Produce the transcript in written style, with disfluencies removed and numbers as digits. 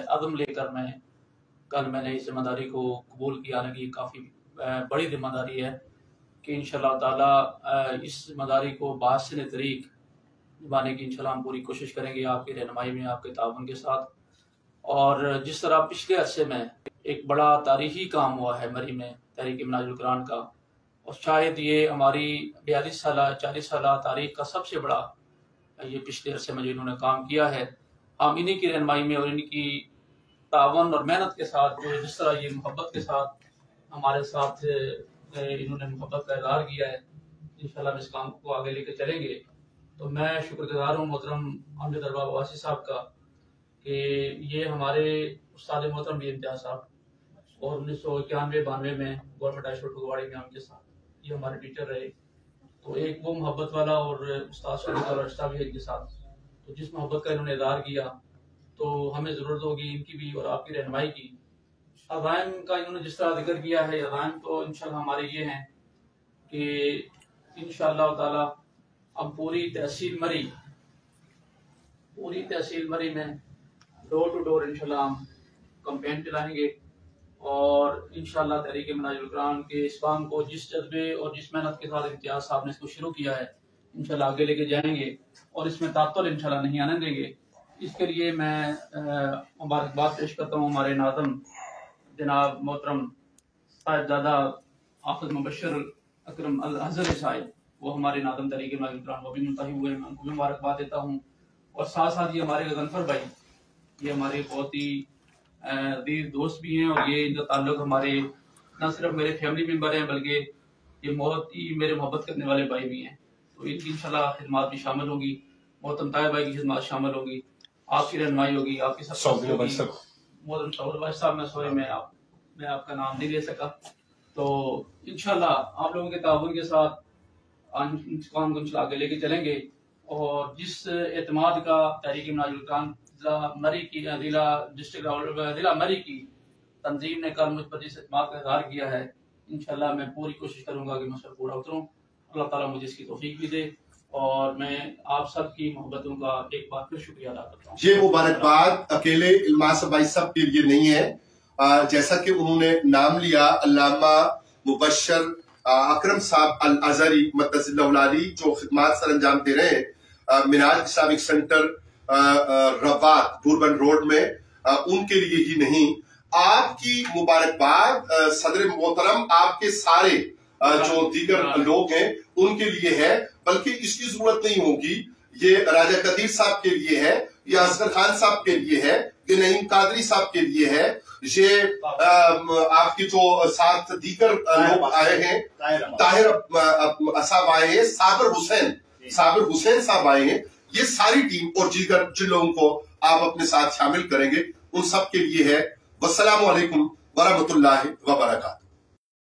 अज़म लेकर मैंने इस जिम्मेदारी को कबूल किया ना कि काफ़ी बड़ी जिम्मेदारी है कि इंशाअल्लाह ताला इस जिम्मेदारी को बाहसन तरीक निभाने की इंशाअल्लाह हम पूरी कोशिश करेंगे आपकी रहनुमाई में, आपके ताउन के साथ। और जिस तरह पिछले अरसे में एक बड़ा तारीखी काम हुआ है मरी में तहरीक मिनाजुल कुरान का, और शायद ये हमारी 42 साल 40 साल तारीख का सबसे बड़ा ये पिछले अरसे में जो इन्होंने काम किया है, हम इन्हीं की रहनुमाई में और इनकी तावन और मेहनत के साथ जो जिस तरह ये मोहब्बत के साथ हमारे साथ इन्होंने मोहब्बत का इज़हार किया है, इंशाअल्लाह हम इस काम को आगे लेके चलेंगे। तो मैं शुक्रगुजार हूँ मोहतरम अमजद अरबाब अब्बासी साहब का कि ये हमारे उस्ताद मोहतरम भी इम्तियाज़ साहब और 1991-92 में गवर्नमेंट हाई स्कूल फगवाड़ी में उनके साथ ये हमारे टीचर रहे। तो एक वो मोहब्बत वाला और उस्ताद शरीफ वाला रिश्ता भी है इनके साथ। तो जिस मोहब्बत का इन्होंने इज़हार किया तो हमें ज़रूरत होगी इनकी भी और आपकी रहनुमाई की। अज़ाइम का इन्होंने जिस तरह जिक्र किया है, अज़ाइम तो इंशाअल्लाह हमारे ये हैं कि इंशाअल्लाह ताला हम पूरी तहसील मरी में डोर टू डोर इंशाअल्लाह हम कैंपेन चलाएंगे और इंशाअल्लाह तहरीक मिनाजुल कुरान के इस काम को जिस जज्बे और जिस मेहनत के साथ इम्तियाज़ साहब ने इसको शुरू किया है इंशाअल्लाह आगे लेके जाएंगे और इसमें तातुल इंशाअल्लाह नहीं आने देंगे। इसके लिए मैं मुबारकबाद पेश करता हूँ हमारे नाज़िम जनाब मोहतरम साहिबजादा हाफिज़ मुबश्शिर अकरम अल अज़हरी साहिब, वो हमारे नाज़िम तहरीक मिनाजुल कुरान वो भी मुंतखब हुए, मैं उनको भी मुबारकबाद देता हूँ। और साथ साथ ये हमारे गजनफर भाई, ये हमारे बहुत ही अजीज दोस्त भी हैं और ये इनका ताल्लुक हमारे न सिर्फ मेरे फैमिली मेम्बर हैं बल्कि ये बहुत ही मेरे मोहब्बत करने वाले भाई भी हैं। तो इनकी इंशाल्लाह खिदमत भी शामिल होगी, मोहतरम ताहिर भाई की खिदमत शामिल होगी, आपकी रहनुमाई होगी, आपकी सब मोहतरम शौकत भाई साहब, मैं आपका नाम नहीं ले सका। तो इंशाल्लाह आप लोगों के ताउन के साथ काम को आगे लेके चलेंगे और जिस एतमाद का तहरीक मिनाजुल कुरान जिला मरी की तंजीम ने कल मुझ पर जिस एतमाद का इज़हार किया है, इंशाल्लाह मैं पूरी कोशिश करूंगा कि मैं उस पर पूरा उतरूं। अल्लाह ताला मुझे इसकी तौफीक भी दे और मैं आप सब की मोहब्बतों का एक बार फिर शुक्रिया अदा करता हूँ। ये मुबारकबाद अकेले इल्मास भाई साहब के लिए नहीं है, जैसा कि उन्होंने नाम लिया अल्लामा मुबश्शिर अकरम साहब अल अज़हरी मद्दसिल्लाहुल जो खिदमत सर अंजाम दे रहे हैं मिनाज इस्लामिक सेंटर रवात बुरबन रोड में, उनके लिए ही नहीं आपकी मुबारकबाद सदर मोहतरम आपके सारे जो दीगर लोग हैं उनके लिए है, बल्कि इसकी जरूरत नहीं होगी। ये राजा कदीर साहब के लिए है, ये असगर खान साहब के लिए है, ये नईम कादरी साहब के लिए है, ये आपके जो साथ दीगर लोग आए हैं, ताहिर साहब आए हैं, साबिर हुसैन साहब आए हैं, ये सारी टीम और दीगर जिन लोगों को आप अपने साथ शामिल करेंगे उन सब के लिए है। वस्सलामु अलैकुम वरहमतुल्लाहि व बरकातहू।